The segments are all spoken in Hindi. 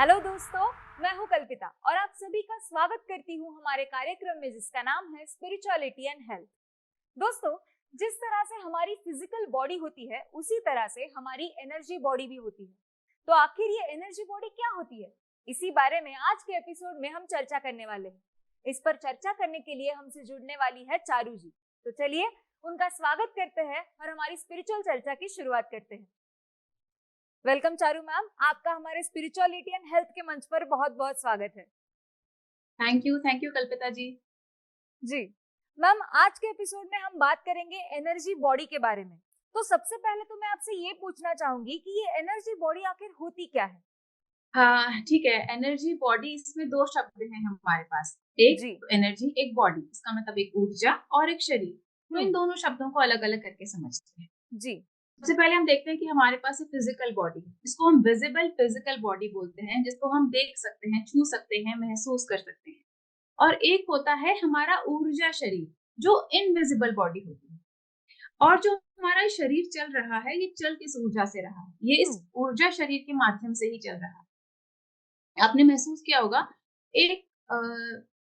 हेलो दोस्तों, मैं हूं कल्पिता और आप सभी का स्वागत करती हूं हमारे कार्यक्रम में जिसका नाम है स्पिरिचुअलिटी एंड हेल्थ। दोस्तों, जिस तरह से हमारी फिजिकल बॉडी होती है उसी तरह से हमारी एनर्जी बॉडी भी होती है। तो आखिर ये एनर्जी बॉडी क्या होती है, इसी बारे में आज के एपिसोड में हम चर्चा करने वाले हैं। इस पर चर्चा करने के लिए हमसे जुड़ने वाली है चारू जी। तो चलिए उनका स्वागत करते हैं और हमारी स्पिरिचुअल चर्चा की शुरुआत करते हैं। वेलकम चारू मैम, आपका हमारे स्पिरिचुअलिटी एंड हेल्थ के मंच पर बहुत बहुत स्वागत है। थैंक यू कल्पिता जी। जी मैम, आज के एपिसोड में हम बात करेंगे एनर्जी बॉडी के बारे में। तो सबसे पहले तो मैं आपसे ये पूछना चाहूंगी कि ये एनर्जी बॉडी आखिर होती क्या है? हाँ ठीक है, एनर्जी बॉडी, इसमें दो शब्द हैं हमारे पास, एक एनर्जी, एक बॉडी। इसका मतलब एक ऊर्जा और एक शरीर। तो इन दोनों शब्दों को अलग अलग करके समझते हैं। जी, सबसे पहले हम देखते हैं कि हमारे पास एक फिजिकल बॉडी है, जिसको हम विजिबल फिजिकल बॉडी बोलते हैं, जिसको हम देख सकते हैं, छू सकते हैं, महसूस कर सकते हैं। और एक होता है हमारा ऊर्जा शरीर, जो इनविजिबल बॉडी होती है। और जो हमारा शरीर चल रहा है, ये चल किस ऊर्जा से रहा है? ये इस ऊर्जा शरीर के माध्यम से ही चल रहा है। आपने महसूस किया होगा, एक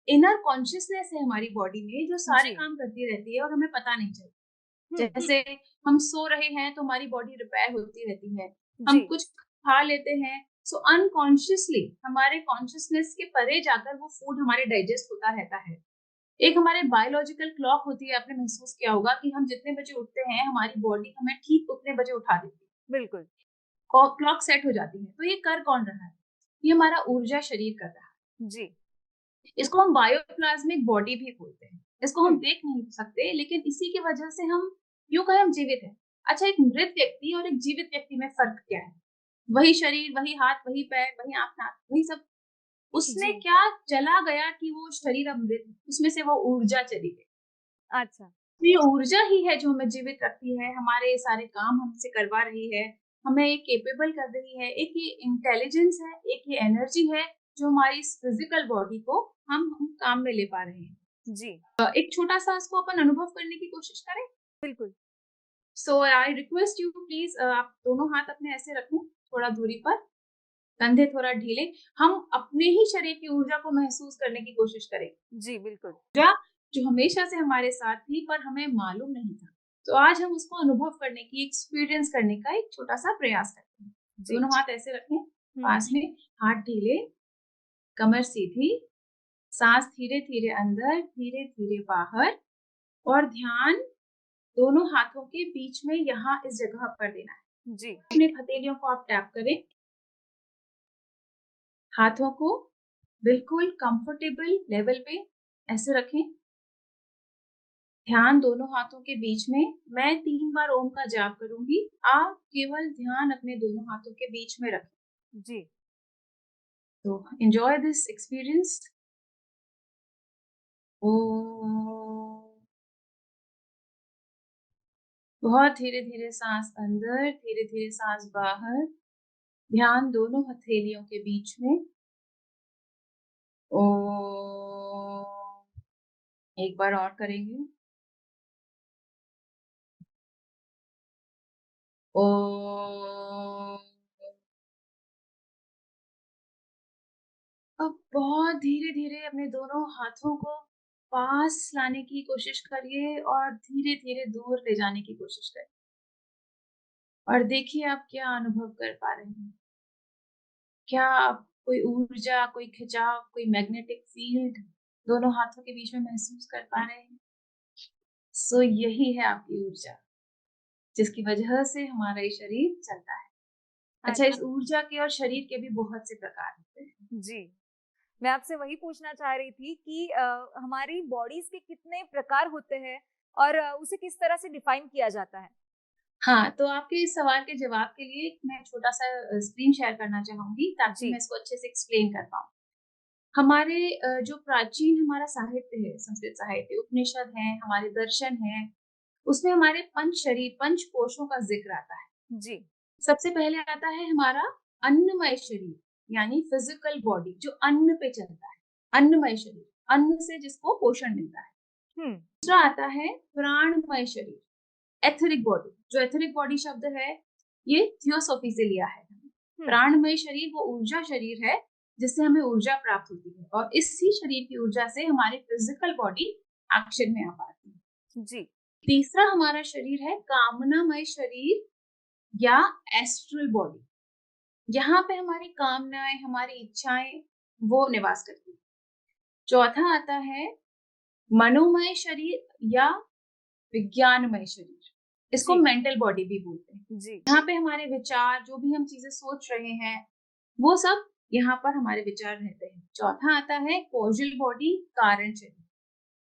इनर कॉन्शियसनेस है हमारी बॉडी में, जो सारे काम करती रहती है और हमें पता नहीं चलता। जैसे हम सो रहे हैं तो हमारी बॉडी रिपेयर होती रहती है, हम कुछ खा लेते हैं, सो अनकॉन्शियसली हमारे कॉन्शियसनेस के परे जाकर वो फूड हमारे डाइजेस्ट होता रहता है। एक हमारे बायोलॉजिकल क्लॉक होती है, आपने महसूस किया होगा कि हम जितने बजे उठते हैं, हमारी बॉडी हमें ठीक उतने बजे उठा देती है। बिल्कुल, क्लॉक सेट हो जाती है। तो ये कर कौन रहा है? ये हमारा ऊर्जा शरीर कर रहा है। जी, इसको हम बायोप्लाज्मिक बॉडी भी बोलते हैं। इसको हम देख नहीं सकते, लेकिन इसी की वजह से हम यूं कहें हम जीवित हैं। अच्छा, एक मृत व्यक्ति और एक जीवित व्यक्ति में फर्क क्या है? वही शरीर, वही हाथ, वही पैर, वही आंख नाक, वही सब। उसमें क्या चला गया कि वो शरीर अब मृत, उसमें से वो ऊर्जा चली गई। अच्छा, ये ऊर्जा ही है जो हमें जीवित रखती है, हमारे सारे काम हमसे करवा रही है, हमें एक केपेबल कर रही है। एक ये इंटेलिजेंस है, एक ये एनर्जी है, जो हमारी इस फिजिकल बॉडी को हम काम में ले पा रहे हैं। जी, एक छोटा सा इसको अपन अनुभव करने की कोशिश करें। बिल्कुल। सो आई रिक्वेस्ट यू प्लीज, आप दोनों हाथ अपने ऐसे रखें, थोड़ा दूरी पर, कंधे थोड़ा ढीले। हम अपने ही शरीर की ऊर्जा को महसूस करने की कोशिश करें। जी, बिल्कुल। ऊर्जा जो हमेशा से हमारे साथ थी, पर हमें मालूम नहीं था। तो आज हम उसको अनुभव करने की, एक्सपीरियंस करने का एक छोटा सा प्रयास करते हैं। दोनों हाथ ऐसे रखें पास में, हाथ ढीले, कमर सीधी, सांस धीरे धीरे अंदर, धीरे धीरे बाहर, और ध्यान दोनों हाथों के बीच में यहाँ इस जगह पर देना है। जी, अपने हथेलियों को आप टैप करें, हाथों को बिल्कुल कंफर्टेबल लेवल पे ऐसे रखें। ध्यान दोनों हाथों के बीच में। मैं 3 बार ओम का जाप करूंगी, आप केवल ध्यान अपने दोनों हाथों के बीच में रखें। जी, तो एंजॉय दिस एक्सपीरियंस। ओम। बहुत धीरे धीरे सांस अंदर, धीरे धीरे सांस बाहर, ध्यान दोनों हथेलियों के बीच में। ओम। एक बार और करेंगे। ओम। अब बहुत धीरे धीरे अपने दोनों हाथों को पास लाने की कोशिश करिए और धीरे धीरे दूर ले जाने की कोशिश करिए, और देखिए आप क्या अनुभव कर पा रहे हैं। क्या आप कोई ऊर्जा, कोई खिंचाव, कोई मैग्नेटिक फील्ड दोनों हाथों के बीच में महसूस कर पा रहे हैं? सो यही है आपकी ऊर्जा, जिसकी वजह से हमारा ये शरीर चलता है। अच्छा, इस ऊर्जा के और शरीर के भी बहुत से प्रकार होते हैं। जी, मैं आपसे वही पूछना चाह रही थी कि हमारी बॉडीज के कितने प्रकार होते हैं और उसे किस तरह से डिफाइन किया जाता है? हाँ, तो आपके इस सवाल के जवाब के लिए मैं छोटा सा स्क्रीन शेयर करना चाहूंगी, ताकि मैं इसको अच्छे से एक्सप्लेन कर पाऊँ। हमारे जो प्राचीन हमारा साहित्य है, संस्कृत साहित्य, उपनिषद है, हमारे दर्शन है, उसमें हमारे पंच शरीर, पंच कोशों का जिक्र आता है। जी, सबसे पहले आता है हमारा अन्नमय शरीर, यानी फिजिकल बॉडी जो अन्न पे चलता है। अन्नमय शरीर, अन्न से जिसको पोषण मिलता है। दूसरा आता है प्राणमय शरीर, एथरिक बॉडी। जो एथरिक बॉडी शब्द है, ये थियोसॉफी से लिया है। प्राणमय शरीर वो ऊर्जा शरीर है जिससे हमें ऊर्जा प्राप्त होती है, और इसी शरीर की ऊर्जा से हमारी फिजिकल बॉडी एक्शन में आ पाती है। जी। तीसरा हमारा शरीर है कामनामय शरीर या एस्ट्रल बॉडी। यहाँ पे हमारी कामनाएं, हमारी इच्छाएं वो निवास करती है। चौथा आता है मनोमय शरीर या विज्ञानमय शरीर, इसको जी। मेंटल बॉडी भी बोलते हैं। जी। यहाँ पे हमारे विचार, जो भी हम चीजें सोच रहे हैं, वो सब यहाँ पर हमारे विचार रहते हैं। चौथा आता है कॉजल बॉडी, कारण शरीर।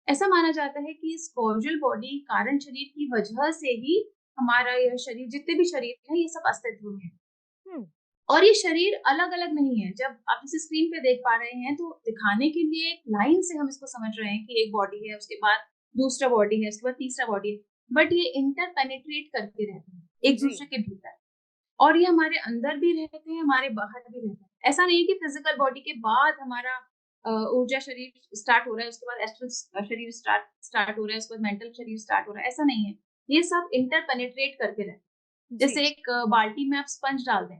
ऐसा माना जाता है कि इस कॉजल बॉडी, कारण शरीर की वजह से ही हमारा यह शरीर, जितने भी शरीर है, ये सब अस्तित्व में है। और ये शरीर अलग अलग नहीं है। जब आप इसे स्क्रीन पे देख पा रहे हैं तो दिखाने के लिए एक लाइन से हम इसको समझ रहे हैं कि एक बॉडी है, उसके बाद दूसरा बॉडी है, उसके बाद तीसरा बॉडी है, बट ये इंटरपेनिट्रेट करके रहते हैं एक दूसरे के भीतर, और ये हमारे अंदर भी रहते हैं, हमारे बाहर भी रहते हैं। ऐसा नहीं है कि फिजिकल बॉडी के बाद हमारा ऊर्जा शरीर स्टार्ट हो रहा है, उसके बाद एस्ट्रल शरीर स्टार्ट हो रहा है, उसके बाद मेंटल शरीर स्टार्ट हो रहा है, ऐसा नहीं है। ये सब इंटरपेनिट्रेट करके रहते हैं। जैसे एक बाल्टी में आप स्पंज डाल दें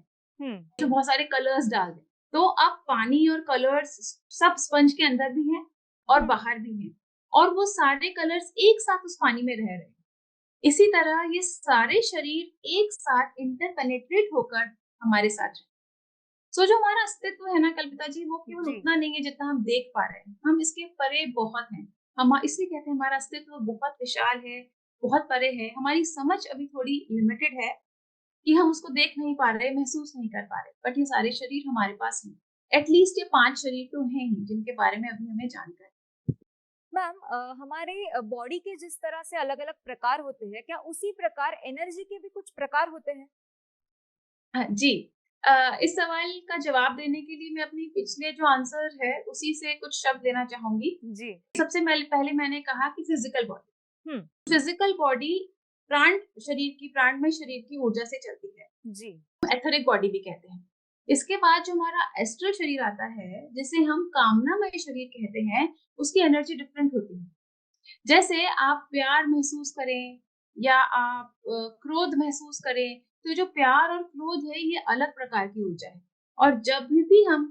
तो बहुत सारे कलर्स डाल दें, तो अब पानी और कलर्स सब स्पंज के अंदर भी हैं और बाहर भी हैं, और वो सारे कलर्स एक साथ उस पानी में रह रहे हैं। इसी तरह ये सारे शरीर एक साथ इंटरपेनिट्रेट होकर हमारे साथ हैं। सो जो हमारा अस्तित्व है ना कल्पिता जी, वो केवल उतना नहीं है जितना हम देख पा रहे हैं, हम इसके परे बहुत हैं। हम इसलिए कहते हैं हमारा अस्तित्व बहुत विशाल है, बहुत परे है। हमारी समझ अभी थोड़ी लिमिटेड है कि हम उसको देख नहीं पा रहे, महसूस नहीं कर पा रहे, बट ये सारे शरीर हमारे पास हैं। एटलीस्ट ये 5 शरीर तो हैं ही जिनके बारे में अभी हमें जानकारी। मैम, हमारे बॉडी के जिस तरह से अलग अलग प्रकार होते हैं, क्या उसी प्रकार एनर्जी के भी कुछ प्रकार होते हैं? जी, इस सवाल का जवाब देने के लिए मैं अपनी पिछले जो आंसर है उसी से कुछ शब्द देना चाहूंगी। जी। सबसे पहले मैंने कहा कि फिजिकल बॉडी, फिजिकल बॉडी प्राणमय शरीर की ऊर्जा से चलती है। जी। एथरिक बॉडी भी कहते हैं। इसके बाद जो हमारा एस्ट्रल शरीर आता है, जिसे हम कामनामय शरीर कहते हैं, उसकी एनर्जी डिफरेंट होती है। जैसे आप प्यार महसूस करें या आप क्रोध महसूस करें, तो जो प्यार और क्रोध है ये अलग प्रकार की ऊर्जा है। और जब भी हम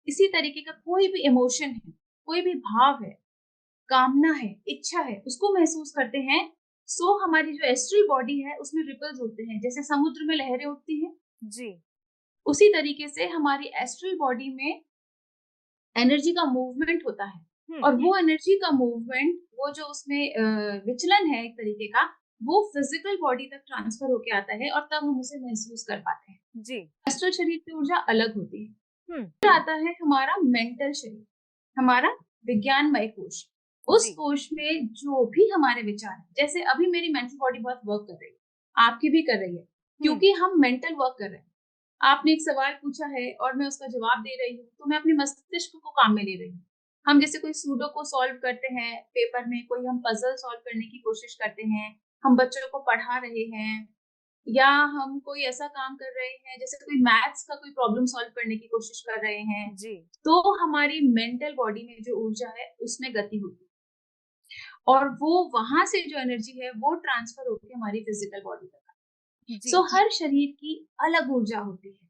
इसी तरीके का कोई भी इमोशन है, कोई भी भाव है, कामना है, इच्छा है, उसको महसूस करते हैं, सो हमारी जो एस्ट्रल बॉडी है उसमें रिपल्स होते हैं, जैसे समुद्र में लहरें उठती हैं। जी। उसी तरीके से हमारी एस्ट्रल बॉडी में एनर्जी का मूवमेंट होता है, और वो एनर्जी का मूवमेंट, वो जो उसमें विचलन है एक तरीके का, वो फिजिकल बॉडी तक ट्रांसफर होके आता है, और तब हम उसे महसूस कर पाते हैं। जी। एस्ट्रल शरीर की ऊर्जा अलग होती है। फिर आता है हमारा मेंटल शरीर, हमारा विज्ञानमय कोश। उस कोश में जो भी हमारे विचार है, जैसे अभी मेरी मेंटल बॉडी बहुत वर्क कर रही है, आपकी भी कर रही है, क्योंकि हम मेंटल वर्क कर रहे हैं। आपने एक सवाल पूछा है और मैं उसका जवाब दे रही हूँ, तो मैं अपने मस्तिष्क को काम में ले रही हूँ। हम जैसे कोई सूडो को सॉल्व करते हैं पेपर में, कोई हम पजल सॉल्व करने की कोशिश करते हैं, हम बच्चों को पढ़ा रहे हैं, या हम कोई ऐसा काम कर रहे हैं जैसे कोई मैथ्स का कोई प्रॉब्लम सॉल्व करने की कोशिश कर रहे हैं, तो हमारी मेंटल बॉडी में जो ऊर्जा है उसमें गति होती है, और वो वहां से जो एनर्जी है वो ट्रांसफर होकर हमारी फिजिकल बॉडी तक। सो हर शरीर की अलग ऊर्जा होती है,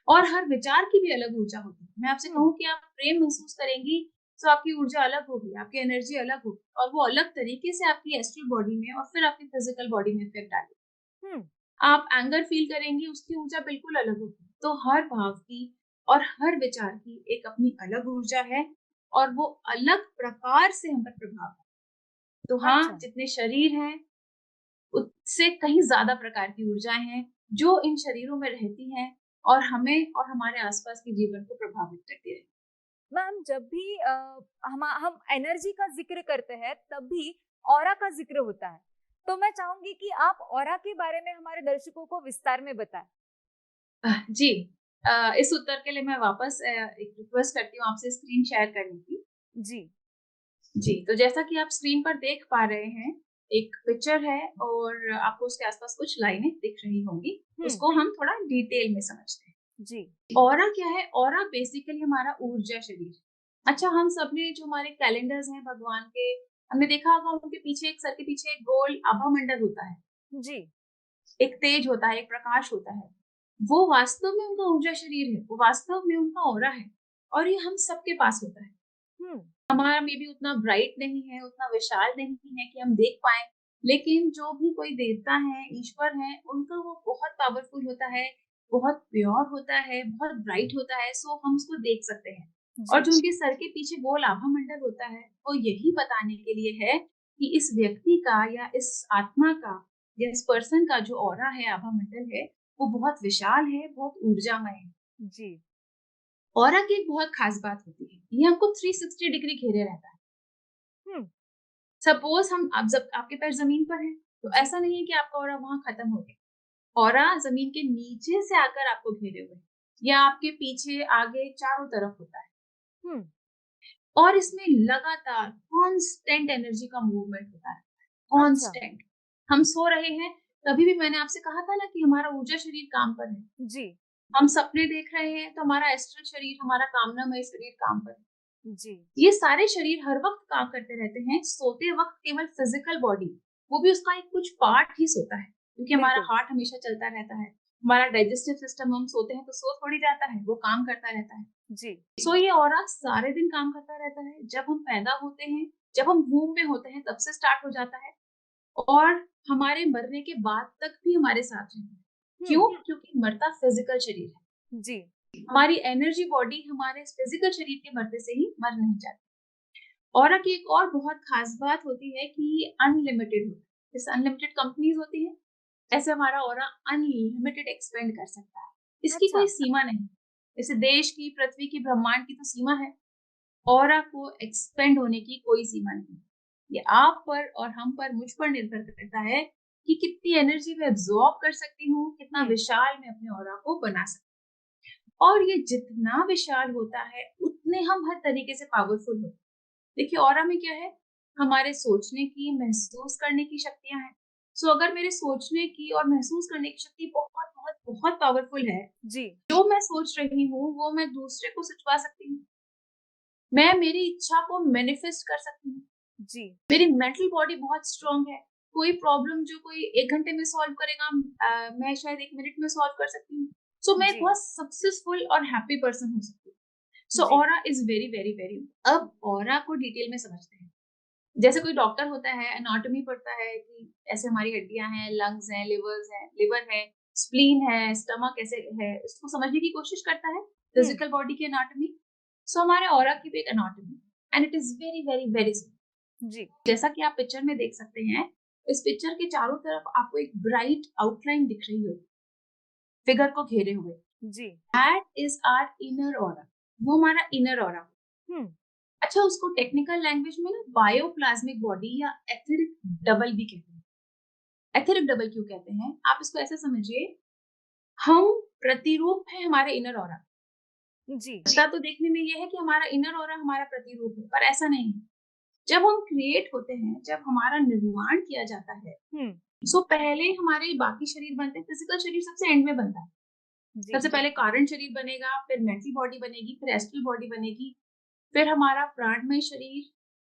और हर विचार की भी अलग ऊर्जा होती है। मैं आपसे कहूँ कि आप प्रेम महसूस करेंगी तो आपकी ऊर्जा अलग होगी, आपकी एनर्जी अलग होगी, और वो अलग तरीके से आपकी एस्ट्रल बॉडी में और फिर आपकी फिजिकल बॉडी में इफेक्ट डालेगी। आप एंगर फील करेंगी, उसकी ऊर्जा बिल्कुल अलग होगी। तो हर भाव की और हर विचार की एक अपनी अलग ऊर्जा है, और वो अलग प्रकार से हम पर प्रभाव है। तो हाँ, जितने शरीर हैं उससे कहीं ज्यादा प्रकार की ऊर्जाएं हैं जो इन शरीरों में रहती हैं, और हमें और हमारे आसपास के जीवन को प्रभावित करती है। मैम, जब भी हम एनर्जी का जिक्र करते हैं तब भी ऑरा का जिक्र होता है, तो मैं चाहूंगी कि आप ऑरा के बारे में हमारे दर्शकों को विस्तार में बताएं। जी, इस उत्तर के लिए मैं वापस एक रिक्वेस्ट करती हूँ आपसे स्क्रीन शेयर करने की। जी, तो जैसा कि आप स्क्रीन पर देख पा रहे हैं, एक पिक्चर है और आपको उसके आसपास कुछ लाइनें दिख रही होंगी। उसको हम थोड़ा डिटेल में समझते हैं। जी। ऑरा क्या है? ऑरा बेसिकली हमारा ऊर्जा शरीर। अच्छा, हम सबने जो हमारे कैलेंडर्स हैं भगवान के, हमने देखा होगा उनके पीछे एक सर के पीछे एक गोल आभा मंडल होता है। जी। एक तेज होता है, एक प्रकाश होता है। वो वास्तव में उनका ऊर्जा शरीर है, वो वास्तव में उनका ऑरा है, और ये हम सबके पास होता है। हम्म। हमारा मे बी उतना ब्राइट नहीं है, उतना विशाल नहीं है कि हम देख पाए, लेकिन जो भी कोई देवता है, ईश्वर है, उनका वो बहुत पावरफुल होता है, बहुत प्योर होता है, बहुत ब्राइट होता है, सो हम उसको देख सकते हैं। और जो जी। उनके सर के पीछे गोल आभा मंडल होता है, वो यही बताने के लिए है कि इस व्यक्ति का या इस आत्मा का या इस पर्सन का जो ऑरा है, आभा मंडल है, वो बहुत विशाल है, बहुत ऊर्जामय है। जी। ऑरा की एक बहुत खास बात होती है, ये हमको 360 डिग्री घेरे रहता है। हम्म। सपोज हम आप जब आपके पैर जमीन पर है, तो जी। ऐसा नहीं है कि आपका ऑरा वहां खत्म हो गया। ऑरा जमीन के नीचे से आकर आपको घेरे हुए है, या आपके पीछे, आगे, चारों तरफ होता है। हम्म। और इसमें लगातार कांस्टेंट एनर्जी का मूवमेंट होता है, अच्छा। कांस्टेंट। हम सो रहे हैं, तभी भी मैंने आपसे कहा था ना कि हमारा ऊर्जा शरीर काम पर है। जी। हम सपने देख रहे हैं, तो हमारा एस्ट्रल शरीर, हमारा कामनामय शरीर काम पर है। जी। ये सारे शरीर हर वक्त काम करते रहते हैं। सोते वक्त केवल फिजिकल बॉडी, वो भी उसका एक कुछ पार्ट ही सोता है, क्योंकि हमारा बिल्कुल। हार्ट हमेशा चलता रहता है। हमारा डाइजेस्टिव सिस्टम, हम सोते हैं तो सो थोड़ी जाता है, वो काम करता रहता है। जी। सो ये ऑरा सारे दिन काम करता रहता है। जब हम पैदा होते हैं, जब हम वूम में होते हैं, तब से स्टार्ट हो जाता है, और हमारे मरने के बाद तक भी हमारे साथ रहता है। हम्म। क्यों? क्योंकि मरता फिजिकल शरीर है। जी। हमारी एनर्जी बॉडी हमारे फिजिकल शरीर के मरने से ही मर नहीं जाती। ऑरा की एक और बहुत खास बात होती है कि ये अनलिमिटेड होता है। जैसे अनलिमिटेड कंपनीज होती हैं, ऐसे हमारा ऑरा अनलिमिटेड एक्सपेंड कर सकता है। इसकी अच्छा। कोई सीमा नहीं। जैसे देश की, पृथ्वी की, ब्रह्मांड की तो सीमा है, ऑरा को एक्सपेंड होने की कोई सीमा नहीं। ये आप पर और हम पर, मुझ पर निर्भर करता है कि कितनी एनर्जी मैं एब्जॉर्ब कर सकती हूँ, कितना हम्म। विशाल मैं अपने ऑरा को बना सकती हूँ। और ये जितना विशाल होता है, उतने हम हर तरीके से पावरफुल होते हैं। देखिए, ऑरा में क्या है, हमारे सोचने की, महसूस करने की शक्तियां हैं। सो अगर मेरे सोचने की और महसूस करने की शक्ति बहुत बहुत बहुत पावरफुल है, जी। जो मैं सोच रही हूँ वो मैं दूसरे को सचवा सकती हूँ। मैं मेरी इच्छा को मैनिफेस्ट कर सकती हूँ। जी। मेरी मेंटल बॉडी बहुत स्ट्रांग है। कोई प्रॉब्लम जो कोई 1 घंटे में सॉल्व करेगा, मैं शायद 1 मिनट में सॉल्व कर सकती हूँ। सो मैं एक जी। बहुत सक्सेसफुल और हैप्पी पर्सन हो सकती हूँ। सो जी। Aura is very very very. अब ऑरा को डिटेल में समझते हैं। जैसे कोई डॉक्टर होता है, एनाटॉमी पढ़ता है कि ऐसे हमारी हड्डियां हैं, लंग्स हैं, लिवर है, स्प्लीन है, स्टमक ऐसे है, इसको समझने की कोशिश करता है, हम्म। फिजिकल बॉडी की एनाटॉमी। सो हमारे ऑरा की भी एक anatomy, and it is very very very simple. जी। जैसा कि आप पिक्चर में देख सकते हैं, इस पिक्चर के चारों तरफ आपको एक ब्राइट आउटलाइन दिख रही होगी, फिगर को घेरे हुए। जी। That is our inner aura. वो हमारा इनर ऑरा। हम्म। अच्छा, उसको टेक्निकल लैंग्वेज में ना बायोप्लाज्मिक बॉडी या एथेरिक डबल भी कहते हैं। एथेरिक डबल क्यों कहते हैं? आप इसको ऐसे समझिए, हम प्रतिरूप है हमारे इनर ऑरा। जी। ऐसा तो देखने में ये है कि हमारा इनर ऑरा हमारा प्रतिरूप है, पर ऐसा नहीं है। जब हम क्रिएट होते हैं, जब हमारा निर्माण किया जाता है, हम्म। सो पहले हमारे बाकी शरीर बनते हैं। फिजिकल शरीर सबसे एंड में बनता है। जी। सबसे पहले कारण शरीर बनेगा, फिर मेंटल बॉडी बनेगी, फिर एस्ट्रल बॉडी बनेगी, फिर हमारा प्राणमय शरीर,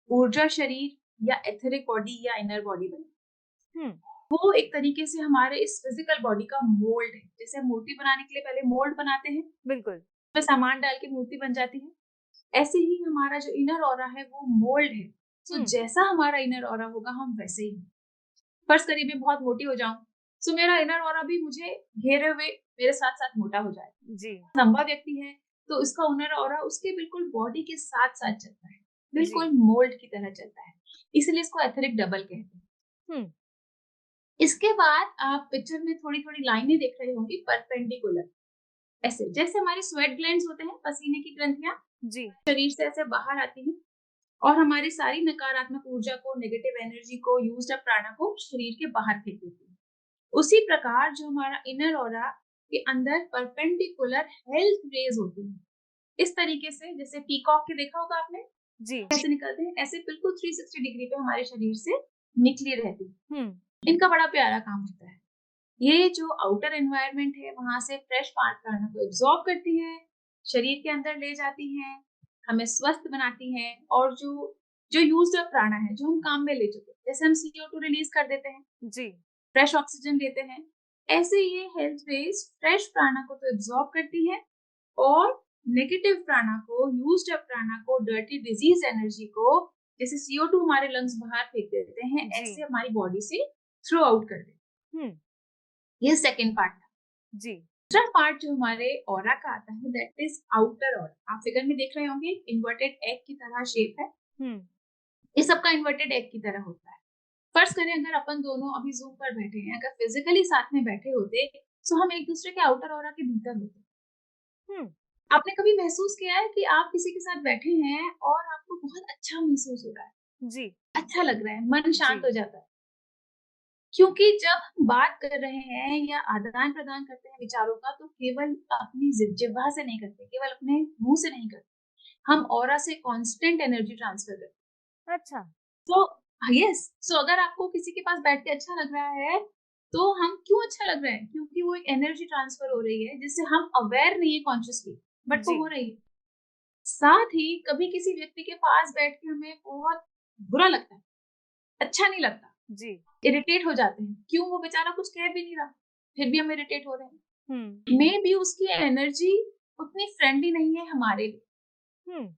ऊर्जा शरीर, या एथेरिक बॉडी या इनर बॉडी बनेगी। हम्म। वो एक तरीके से हमारे इस फिजिकल बॉडी का मोल्ड है। जैसे हम मूर्ति बनाने के लिए पहले मोल्ड बनाते हैं, बिल्कुल। उसमें सामान डाल के मूर्ति बन जाती है। ऐसे ही हमारा जो इनर ऑरा है वो मोल्ड है। तो हम्म। जैसा हमारा इनर ऑरा होगा, हम वैसे ही। फर्ज करिए मैं बहुत मोटी हो जाऊं, तो मेरा इनर ऑरा भी मुझे घेरे हुए मेरे साथ साथ मोटा हो जाए। जी। लंबा व्यक्ति है, तो उसका इनर ऑरा उसके बिल्कुल बॉडी के साथ साथ चलता है, जी। बिल्कुल मोल्ड की तरह चलता है। इसलिए इसको एथेरिक डबल कहते हैं। हम्म। इसके बाद आप पिक्चर में थोड़ी थोड़ी लाइनें देख रहे होंगे, परपेंडिकुलर, ऐसे जैसे हमारे स्वेट ग्लैंड्स होते हैं, पसीने की ग्रंथियां जी। शरीर से ऐसे बाहर आती हैं, और हमारी सारी नकारात्मक ऊर्जा को, नेगेटिव एनर्जी को, यूज्ड अप प्राणा को शरीर के बाहर फेंक देती है। उसी प्रकार जो हमारा इनर ऑरा के अंदर परपेंडिकुलर हेल्थ रेज होती है, इस तरीके से, जैसे पीकॉक के देखा होगा आपने जी। कैसे निकलते हैं, ऐसे बिल्कुल 360 डिग्री पे हमारे शरीर से निकली रहती है। हम्म। इनका बड़ा प्यारा काम होता है। ये जो आउटर एनवायरनमेंट है, वहां से फ्रेश प्राणा को एब्जॉर्ब करती है, शरीर के अंदर ले जाती हैं, हमें स्वस्थ बनाती हैं, और जो जो यूज्ड अप प्राणा है, जो हम काम में ले चुके हैं, जैसे हम CO2 रिलीज कर देते हैं, जी। फ्रेश ऑक्सीजन लेते हैं, ऐसे ये हेल्थ रेज फ्रेश प्राणा को तो एब्जॉर्ब करती है और नेगेटिव प्राणा को, यूज्ड अप प्राणा को, डर्टी डिजीज एनर्जी को, जैसे CO2 हमारे लंग्स बाहर फेंक देते हैं, जी। ऐसे हमारी बॉडी से थ्रो आउट कर देते हैं। ये सेकेंड पार्ट था। जी। दूसरा पार्ट जो हमारे ऑरा का आता है, दैट इज आउटर ऑरा। आप फिगर में देख रहे होंगे, इन्वर्टेड एग की तरह शेप है। ये सबका इन्वर्टेड एग की तरह होता है। फर्ज करें अगर अपन दोनों अभी जूम पर बैठे हैं, अगर फिजिकली साथ में बैठे होते तो हम एक दूसरे के आउटर ऑरा के भीतर होते। आपने कभी महसूस किया है कि आप किसी के साथ बैठे हैं और आपको बहुत अच्छा महसूस हो रहा है? जी। अच्छा लग रहा है, मन शांत हो जाता है। क्योंकि जब हम बात कर रहे हैं या आदान प्रदान करते हैं विचारों का, तो केवल अपनी जिह्वा से नहीं करते, केवल अपने मुंह से नहीं करते, हम ऑरा से कांस्टेंट एनर्जी ट्रांसफर करते हैं। अच्छा। तो यस, सो अगर आपको किसी के पास बैठ के अच्छा लग रहा है, तो हम क्यों अच्छा लग रहा है? क्योंकि वो एक एनर्जी ट्रांसफर हो रही है जिससे हम अवेयर नहीं है कॉन्शियसली, बट वो हो रही है। साथ ही कभी किसी व्यक्ति के पास बैठ के हमें बहुत बुरा लगता है, अच्छा नहीं लगता जी, इरिटेट हो जाते हैं। क्यों? वो बेचारा कुछ कह भी नहीं रहा, फिर भी हम इरिटेट हो रहे हैं। मे बी उसकी एनर्जी उतनी फ्रेंडली नहीं है हमारे लिए।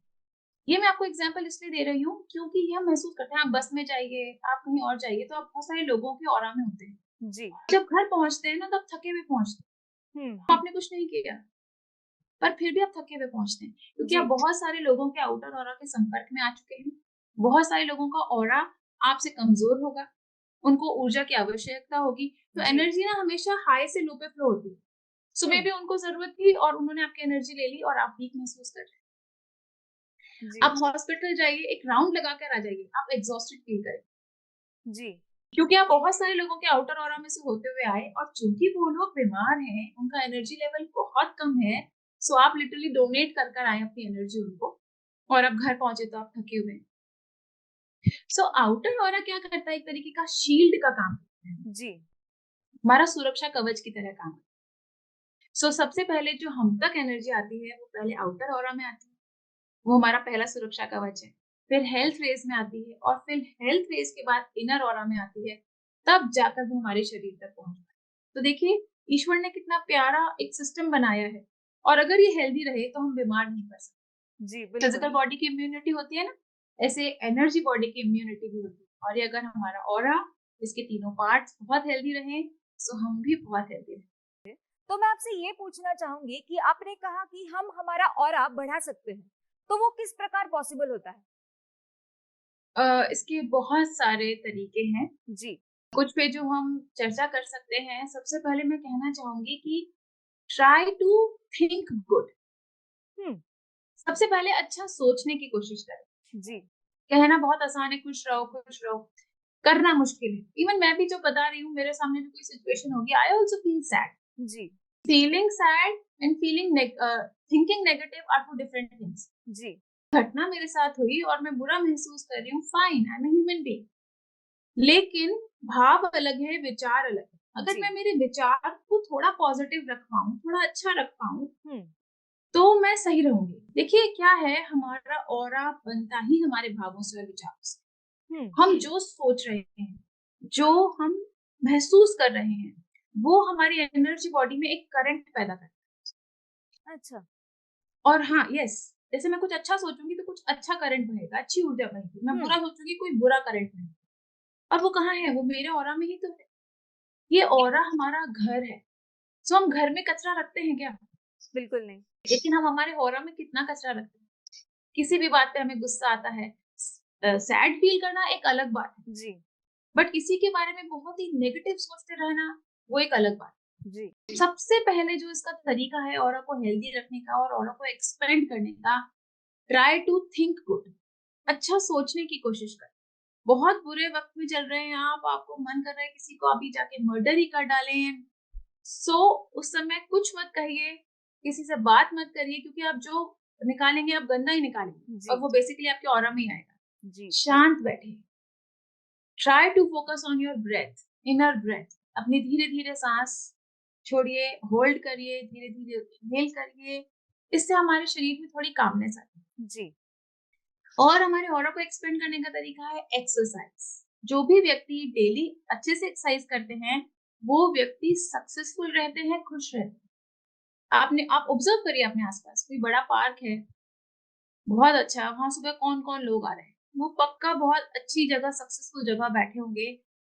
ये मैं आपको एग्जांपल इसलिए दे रही हूँ क्योंकि ये हम महसूस करते हैं। आप बस में जाइए, आप कहीं और जाइए, तो आप बहुत सारे लोगों के ऑरा में होते हैं। जी। जब घर पहुंचते हैं ना, तब थके हुए पहुंचते हैं। आपने कुछ नहीं किया, पर फिर भी आप थके हुए पहुंचते हैं क्योंकि आप बहुत सारे लोगों के आउटर ऑरा के संपर्क में आ चुके हैं। बहुत सारे लोगों का ऑरा आपसे कमजोर होगा, उनको ऊर्जा की आवश्यकता होगी, तो एनर्जी ना हमेशा हाई से लो पे फ्लो होती है। सुबह भी उनको जरूरत थी और उन्होंने आपकी एनर्जी ले ली और आप वीक महसूस कर रहे हैं। आप हॉस्पिटल जाइए, एक राउंड लगा कर आ जाइए, आप एग्जॉस्टेड फील करें जी, क्योंकि आप बहुत सारे लोगों के आउटर ऑरा में से होते हुए आए और चूंकि वो लोग बीमार हैं, उनका एनर्जी लेवल बहुत कम है, सो आप लिटरली डोनेट कर कर आए अपनी एनर्जी उनको, और अब घर पहुंचे तो आप थके हुए हैं। सो आउटर ऑरा क्या करता है? एक तरीके का शील्ड का काम करता है जी, हमारा सुरक्षा कवच की तरह काम करता है। सो सबसे पहले जो हम तक एनर्जी आती है वो पहले आउटर ऑरा में आती है, वो हमारा पहला सुरक्षा कवच है। फिर हेल्थ रेस में आती है और फिर हेल्थ रेस के बाद इनर ऑरा में आती है, तब जाकर वो हमारे शरीर तक पहुंचता है। तो देखिए, ईश्वर ने कितना प्यारा एक सिस्टम बनाया है, और अगर ये हेल्दी रहे तो हम बीमार नहीं पड़ सकते जी। फिजिकल बॉडी की इम्यूनिटी होती है ना, ऐसे एनर्जी बॉडी की इम्यूनिटी भी होती है। और ये अगर हमारा ऑरा, इसके तीनों पार्ट्स बहुत हेल्दी रहे, तो हम भी बहुत हेल्दी रहे। तो मैं आपसे ये पूछना चाहूंगी कि आपने कहा कि हम हमारा ऑरा बढ़ा सकते हैं, तो वो किस प्रकार पॉसिबल होता है? इसके बहुत सारे तरीके हैं जी। कुछ पे जो हम चर्चा कर सकते हैं। सबसे पहले मैं कहना चाहूंगी कि ट्राई टू थिंक गुड। सबसे पहले अच्छा सोचने की कोशिश करें जी। कहना बहुत आसान है, खुश रहो खुश रहो, करना मुश्किल है। इवन मैं भी जो बता रही हूँ, मेरे सामने भी कोई सिचुएशन होगी, आई ऑल्सो फील सैड जी। Feeling sad and feeling thinking negative are two different things जी। घटना मेरे साथ हुई और मैं बुरा महसूस कर रही हूँ, fine, I am a human being, लेकिन भाव अलग है, विचार अलग है। अगर मैं मेरे विचार को थोड़ा पॉजिटिव रख पाऊं, थोड़ा अच्छा रख पाऊं, तो मैं सही रहूंगी। देखिए क्या है, हमारा ऑरा बनता ही हमारे भावों से और विचारों से। हम जो सोच रहे हैं, जो हम महसूस कर रहे हैं, वो हमारी एनर्जी बॉडी में एक करंट पैदा करता है। अच्छा। और हाँ, यस, जैसे मैं कुछ अच्छा सोचूंगी तो कुछ अच्छा करंट बहेगा, अच्छी ऊर्जा बहेगी। मैं बुरा सोचूंगी, कोई बुरा करंट बहेगा। और वो कहाँ है? वो मेरे ऑरा में ही तो है। ये ऑरा हमारा घर है। सो हम घर में कचरा रखते हैं क्या? बिल्कुल नहीं। लेकिन हम हमारे ऑरा में कितना कचरा रखते हैं। किसी भी बात पे हमें गुस्सा आता है, सैड फील करना एक अलग बात है जी, बट किसी के बारे में बहुत ही नेगेटिव सोचते रहना, वो एक अलग बात जी। सबसे पहले जो इसका तरीका है ऑरा को हेल्दी रखने का और ऑरा को एक्सपेंड करने का, ट्राई टू थिंक गुड। अच्छा सोचने की कोशिश कर। बहुत बुरे वक्त में चल रहे हैं आप, आपको मन कर रहा है किसी को अभी जाके मर्डर ही कर डालें, सो उस समय कुछ मत कहिए, किसी से बात मत करिए, क्योंकि आप जो निकालेंगे आप गंदा ही निकालेंगे और वो बेसिकली आपके ऑरा में ही आएगा जी। शांत बैठिए, try to focus on your breath, inner breath. अपनी धीरे धीरे सांस छोड़िए, होल्ड करिए, धीरे धीरे इनहेल करिए। इससे हमारे शरीर में थोड़ी कामनेस आती है जी। और हमारे ऑरा को एक्सपेंड करने का तरीका है एक्सरसाइज। जो भी व्यक्ति डेली अच्छे से एक्सरसाइज करते हैं, वो व्यक्ति सक्सेसफुल रहते हैं, खुश रहते हैं। आप ऑब्जर्व करिए अपने आसपास, कोई बड़ा पार्क है, बहुत अच्छा, वहां सुबह कौन कौन लोग आ रहे हैं, वो पक्का बहुत अच्छी जगह, सक्सेसफुल जगह बैठे होंगे,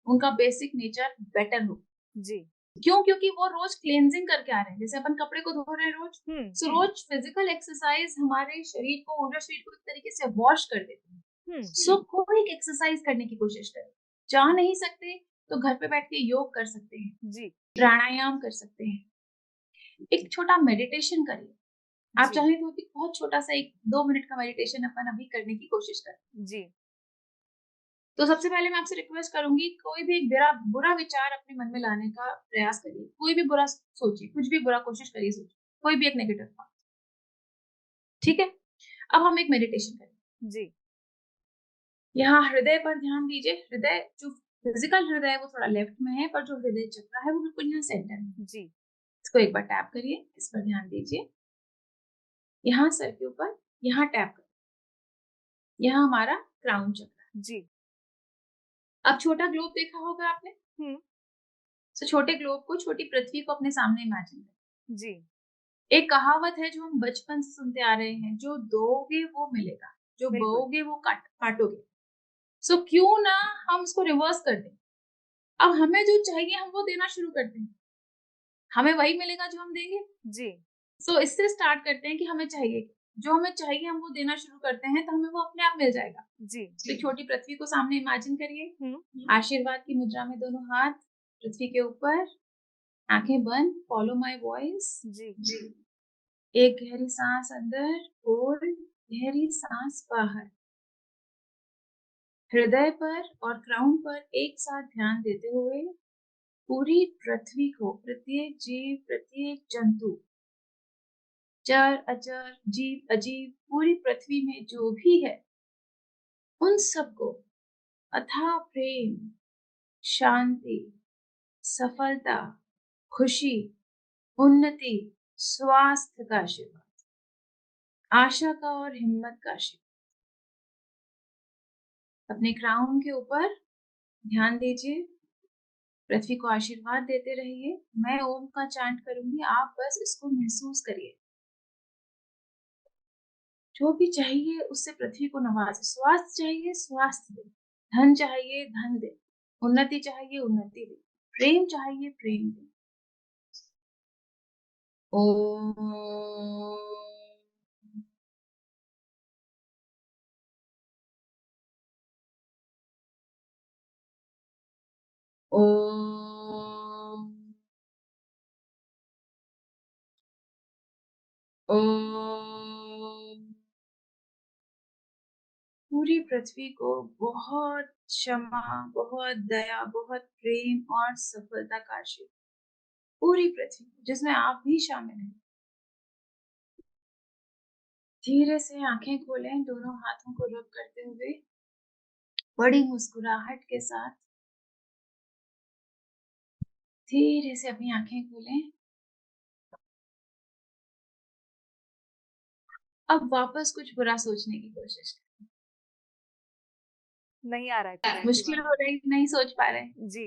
उनका बेसिक नेचर बेटर हो। जी। क्यों? क्योंकि वो रोज क्लेंजिंग करके आ रहे हैं, जैसे अपन कपड़े को धो रहे हैं रोज, सो रोज फिजिकल एक्सरसाइज हमारे शरीर को, ऊर्जा शरीर को एक तरीके से वॉश कर देती है। सो कोई एक्सरसाइज करने की कोशिश करें। जा नहीं सकते तो घर पे बैठ के योग कर सकते हैं जी। प्राणायाम कर सकते हैं, एक छोटा मेडिटेशन करिए। आप चाहें तो बहुत छोटा सा 1-2 मिनट का मेडिटेशन अपन अभी करने की कोशिश करें। जी। तो सबसे पहले मैं आपसे रिक्वेस्ट करूंगी, कोई भी एक बुरा विचार अपने मन में लाने का प्रयास करिए। कोई भी बुरा सोचिए, कुछ भी बुरा कोशिश करिए सोचिए, कोई भी एक नेगेटिव थॉट। ठीक है, अब हम एक मेडिटेशन करें। जी। यहाँ हृदय पर ध्यान दीजिए। हृदय, जो फिजिकल हृदय है वो थोड़ा लेफ्ट में है, पर जो हृदय चक्र है वो बिल्कुल यहाँ सेंटर में। जी। इसको एक बार टैप करिए, इस पर ध्यान दीजिए। यहाँ सर के ऊपर, यहाँ टैप करिए, यहाँ हमारा क्राउन चक्र। जी। अब छोटा ग्लोब देखा होगा आपने, तो छोटे ग्लोब को, छोटी पृथ्वी को अपने सामने इमेजिन करें। जी। एक कहावत है जो हम बचपन से सुनते आ रहे हैं, जो दोगे वो मिलेगा, जो बोओगे वो काटोगे। सो क्यों ना हम उसको रिवर्स कर दें। अब हमें जो चाहिए हम वो देना शुरू करते हैं, हमें वही मिलेगा जो हम देंगे। जी। सो इससे स्टार्ट करते हैं कि हमें चाहिए, जो हमें चाहिए हम वो देना शुरू करते हैं, तो हमें वो अपने आप मिल जाएगा। जी। तो छोटी पृथ्वी को सामने इमेजिन करिए, आशीर्वाद की मुद्रा में दोनों हाथ पृथ्वी के ऊपर, आंखें बंद, फॉलो माय वॉइस। जी। एक गहरी सांस अंदर और गहरी सांस बाहर। हृदय पर और क्राउन पर एक साथ ध्यान देते हुए पूरी पृथ्वी को, प्रत्येक जीव, प्रत्येक जंतु, चर अचर, जीव अजीव, पूरी पृथ्वी में जो भी है, उन सबको अथाह प्रेम, शांति, सफलता, खुशी, उन्नति, स्वास्थ्य का आशीर्वाद, आशा का और हिम्मत का आशीर्वाद। अपने क्राउन के ऊपर ध्यान दीजिए, पृथ्वी को आशीर्वाद देते रहिए। मैं ओम का चांट करूंगी, आप बस इसको महसूस करिए। जो भी चाहिए उससे पृथ्वी को नवाजे। स्वास्थ्य चाहिए, स्वास्थ्य दे। धन चाहिए, धन दे। उन्नति चाहिए, उन्नति दे। प्रेम चाहिए, प्रेम दे। ओम ओम ओम। पूरी पृथ्वी को बहुत क्षमा, बहुत दया, बहुत प्रेम और सफलता का आशीर्वाद। पूरी पृथ्वी जिसमें आप भी शामिल हैं। धीरे से आंखें खोलें, दोनों हाथों को रब करते हुए बड़ी मुस्कुराहट के साथ धीरे से अपनी आंखें खोलें। अब वापस कुछ बुरा सोचने की कोशिश करें। नहीं आ रहा है, मुश्किल हो रही, नहीं सोच पा रहे जी।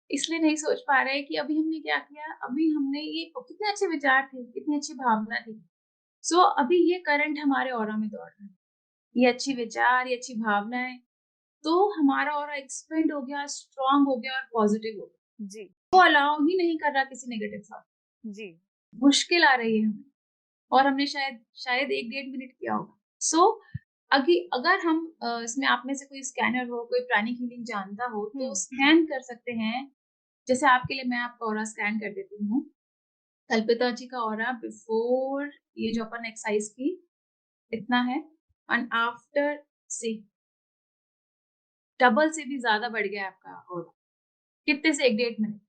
इसलिए नहीं सोच पा रहे कि अभी हमने क्या किया। अभी हमने ये कितने अच्छे विचार थे, कितनी अच्छी भावना थी। सो अभी ये करंट हमारे ऑरा में दौड़ रहा है, ये अच्छी विचार, ये अच्छी भावनाएं, तो हमारा ऑरा एक्सपेंड हो गया, स्ट्रांग हो गया और पॉजिटिव हो गया जी। वो अलाउ ही नहीं कर रहा किसी नेगेटिव थॉट। जी। मुश्किल आ रही है हमें, और हमने शायद 1-1.5 मिनट किया होगा। सो अगर हम इसमें आप में से कोई स्कैनर हो, कोई प्राणिक हीलिंग जानता हो, तो स्कैन कर सकते हैं। जैसे आपके लिए मैं आपका ऑरा स्कैन कर देती हूँ। कल्पिता जी का ऑरा बिफोर ये जो अपन एक्सरसाइज की इतना है, एंड आफ्टर से डबल से भी ज्यादा बढ़ गया आपका ऑरा। कितने से 1-1.5 मिनट।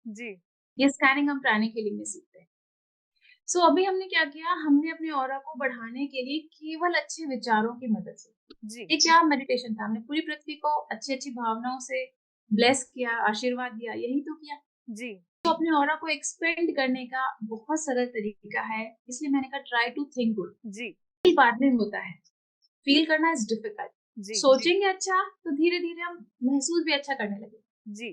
जी। ये स्कैनिंग हम प्राणिक हीलिंग में सीखते हैं। सो अभी हमने क्या किया, हमने अपने ऑरा को बढ़ाने के लिए केवल अच्छे विचारों की मदद से, ये क्या मेडिटेशन था, हमने पूरी पृथ्वी को अच्छी अच्छी भावनाओं से ब्लेस किया, आशीर्वाद दिया, यही तो किया जी। तो अपने ऑरा को एक्सपेंड करने का बहुत सरल तरीका है, इसलिए मैंने कहा ट्राई टू थिंक गुड जी। बाद में होता है, फील करना इज डिफिकल्ट। सोचेंगे अच्छा तो धीरे धीरे हम महसूस भी अच्छा करने लगे जी।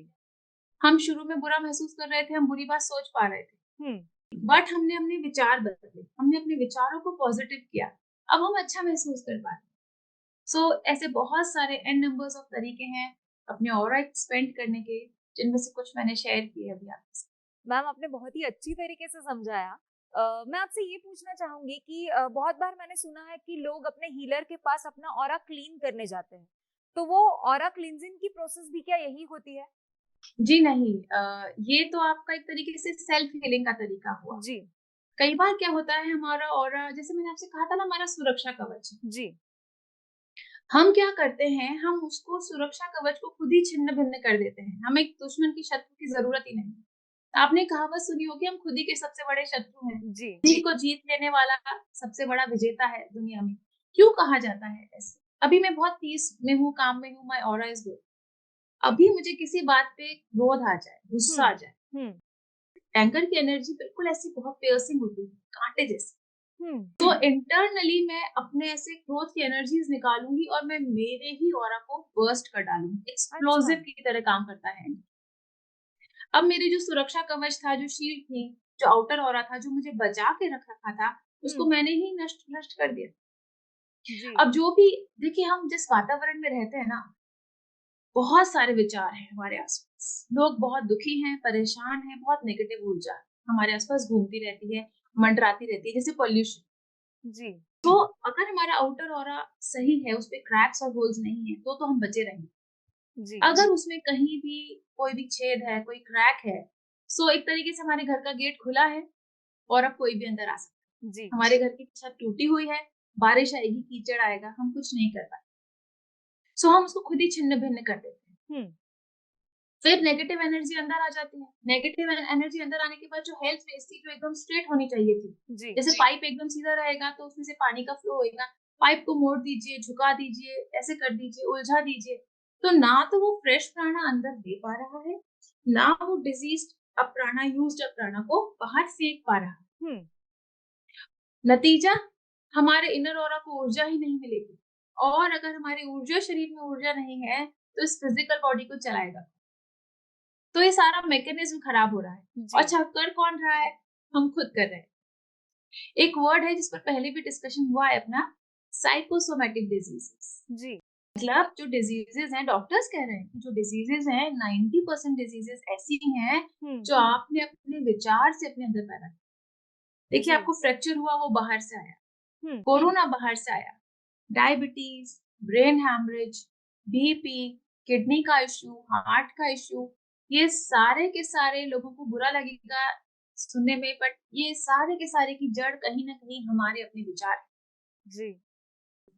हम शुरू में बुरा महसूस कर रहे थे, हम बुरी बात सोच पा रहे थे, बट हमने अपने विचार बदले, हमने अपने विचारों को पॉजिटिव किया, अब हम अच्छा महसूस कर पा रहे हैं। सो ऐसे बहुत सारे एन नंबर्स ऑफ तरीके हैं अपने ऑरा एक्सपेंड करने के, जिनमें से कुछ मैंने शेयर किए अभी आपके साथ। मैम आपने बहुत ही अच्छी तरीके से समझाया। मैं आपसे ये पूछना चाहूंगी कि बहुत बार मैंने सुना है कि लोग अपने हीलर के पास अपना ऑरा क्लीन करने जाते हैं, तो वो ऑरा क्लींजिंग की प्रोसेस भी क्या यही होती है? जी नहीं, ये तो आपका एक तरीके से सेल्फ हीलिंग का तरीका हुआ। जी कई बार क्या होता है, हमारा ऑरा, जैसे मैंने आपसे कहा था ना, हमारा सुरक्षा कवच है। जी हम क्या करते हैं, हम उसको सुरक्षा कवच को खुद ही छिन्न भिन्न कर देते हैं। हमें एक दुश्मन की शत्रु की जरूरत ही नहीं। आपने कहावत सुनी होगी, हम खुद ही के सबसे बड़े शत्रु हैं, जी खुद को जीत लेने वाला सबसे बड़ा विजेता है दुनिया में। क्यों कहा जाता है ऐसे? अभी मैं बहुत पीस में हूँ, काम में हूँ, माय ऑरा इज गुड। अभी मुझे किसी बात पे क्रोध आ जाए, गुस्सा आ जाए, टैंकर की एनर्जी बिल्कुल ऐसी बहुत पियर्सिंग होती है, कांटे जैसी। तो इंटरनली मैं अपने ऐसे क्रोध की एनर्जीज निकालूंगी और मैं मेरे ही ऑरा को बर्स्ट कर डालूंगी। एक्सप्लोजिव की तरह काम करता है। अब मेरी जो सुरक्षा कवच था, जो शील्ड थी, जो आउटर ऑरा था, जो मुझे बचा के रख रखा था, उसको मैंने ही नष्ट नष्ट कर दिया। जी अब जो भी, देखिए, हम जिस वातावरण में रहते हैं ना, बहुत सारे विचार हैं हमारे आसपास। लोग बहुत दुखी हैं, परेशान हैं, बहुत नेगेटिव ऊर्जा हमारे आसपास घूमती रहती है, मंडराती रहती है, जैसे पॉल्यूशन। जी तो अगर हमारा आउटर ऑरा सही है, उसपे क्रैक्स और होल्स नहीं है, तो हम बचे रहेंगे। जी अगर उसमें कहीं भी कोई भी छेद है, कोई क्रैक है, सो एक तरीके से हमारे घर का गेट खुला है और अब कोई भी अंदर आ सकता है। जी हमारे घर की छत टूटी हुई है, बारिश आएगी, कीचड़ आएगा, हम कुछ नहीं कर पाए। सो हम उसको खुद ही छिन्न भिन्न कर देते हैं। फिर नेगेटिव एनर्जी अंदर आ जाती है। नेगेटिव एनर्जी अंदर आने के बाद जो हेल्थ वेज थी, जो एकदम स्ट्रेट होनी चाहिए थी, जैसे पाइप एकदम सीधा रहेगा तो उसमें से पानी का फ्लो होएगा, पाइप को मोड़ दीजिए, झुका दीजिए, ऐसे कर दीजिए, उलझा दीजिए, तो ना तो वो फ्रेश प्राणा अंदर दे पा रहा है, ना वो डिजीज्ड अप्राणा, यूज्ड अप्राणा को बाहर फेंक पा रहा है। नतीजा, हमारे इनर ऑरा को ऊर्जा ही नहीं मिलेगी, और अगर हमारी ऊर्जा, शरीर में ऊर्जा नहीं है, तो इस फिजिकल बॉडी को चलाएगा। तो ये सारा मैकेनिज्म खराब हो रहा है। अच्छा, कर कौन रहा है? हम खुद कर रहे हैं। एक वर्ड है जिस पर पहले भी डिस्कशन हुआ है अपना, साइकोसोमेटिक डिजीजेस। जी मतलब जो डिजीजेस हैं, डॉक्टर्स कह रहे हैं कि जो डिजीजेस हैं, 90% डिजीजेस ऐसी हैं जो आपने अपने विचार से अपने अंदर पैदा किया। देखिए, आपको फ्रैक्चर हुआ, वो बाहर से आया, कोरोना बाहर से आया, diabetes, brain haemorrhage, BP, kidney का इश्यू, हार्ट का इश्यू, ये सारे के सारे लोगों को बुरा लगेगा सुनने में, बट ये सारे के सारे की जड़ कहीं ना कहीं हमारे अपने विचार है। जी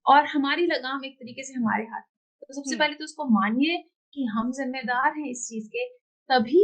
और हमारी लगाम एक तरीके से हमारे हाथ में। तो सबसे पहले तो उसको मानिए कि हम जिम्मेदार हैं इस चीज के, तभी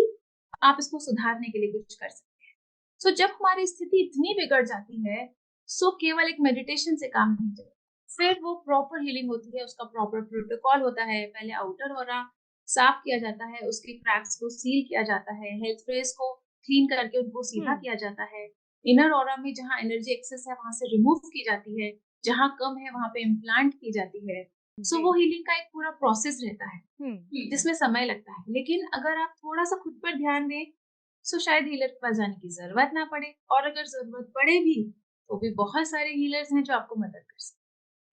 आप इसको सुधारने के लिए कुछ कर सकते हैं। सो जब हमारी स्थिति इतनी बिगड़ जाती है, सो केवल एक मेडिटेशन से काम नहीं चलता, फिर वो प्रॉपर हीलिंग होती है, उसका प्रॉपर प्रोटोकॉल होता है। पहले आउटर ऑरा साफ किया जाता है, उसके क्रैक्स को सील किया जाता है, हेल्थ फेस को क्लीन करके उनको सीधा किया जाता है। इनर ऑरा में जहाँ एनर्जी एक्सेस है, वहां से रिमूव की जाती है, जहाँ कम है वहां पे इम्प्लांट की जाती है। सो वो हीलिंग का एक पूरा प्रोसेस रहता है, जिसमें समय लगता है। लेकिन अगर आप थोड़ा सा खुद पर ध्यान दें, सो शायद हीलर के पास जाने की जरूरत ना पड़े, और अगर जरूरत पड़े भी तो भी बहुत सारे हीलर्स हैं जो आपको मदद कर सकते हैं।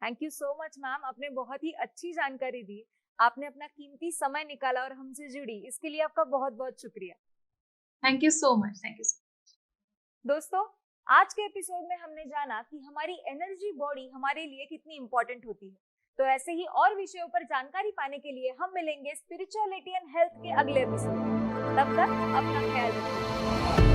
Thank you so much ma'am, आपने बहुत ही अच्छी जानकारी दी। आपने अपना कीमती समय निकाला और हमसे जुड़ी, इसके लिए आपका बहुत बहुत शुक्रिया। Thank you so much. Thank you. दोस्तों, आज के एपिसोड में हमने जाना कि हमारी एनर्जी बॉडी हमारे लिए कितनी इंपॉर्टेंट होती है। तो ऐसे ही और विषयों पर जानकारी पाने के लिए हम मिलेंगे स्पिरिचुअलिटी एंड हेल्थ के अगले एपिसोड में। तब तक अपना ख्याल रखिए।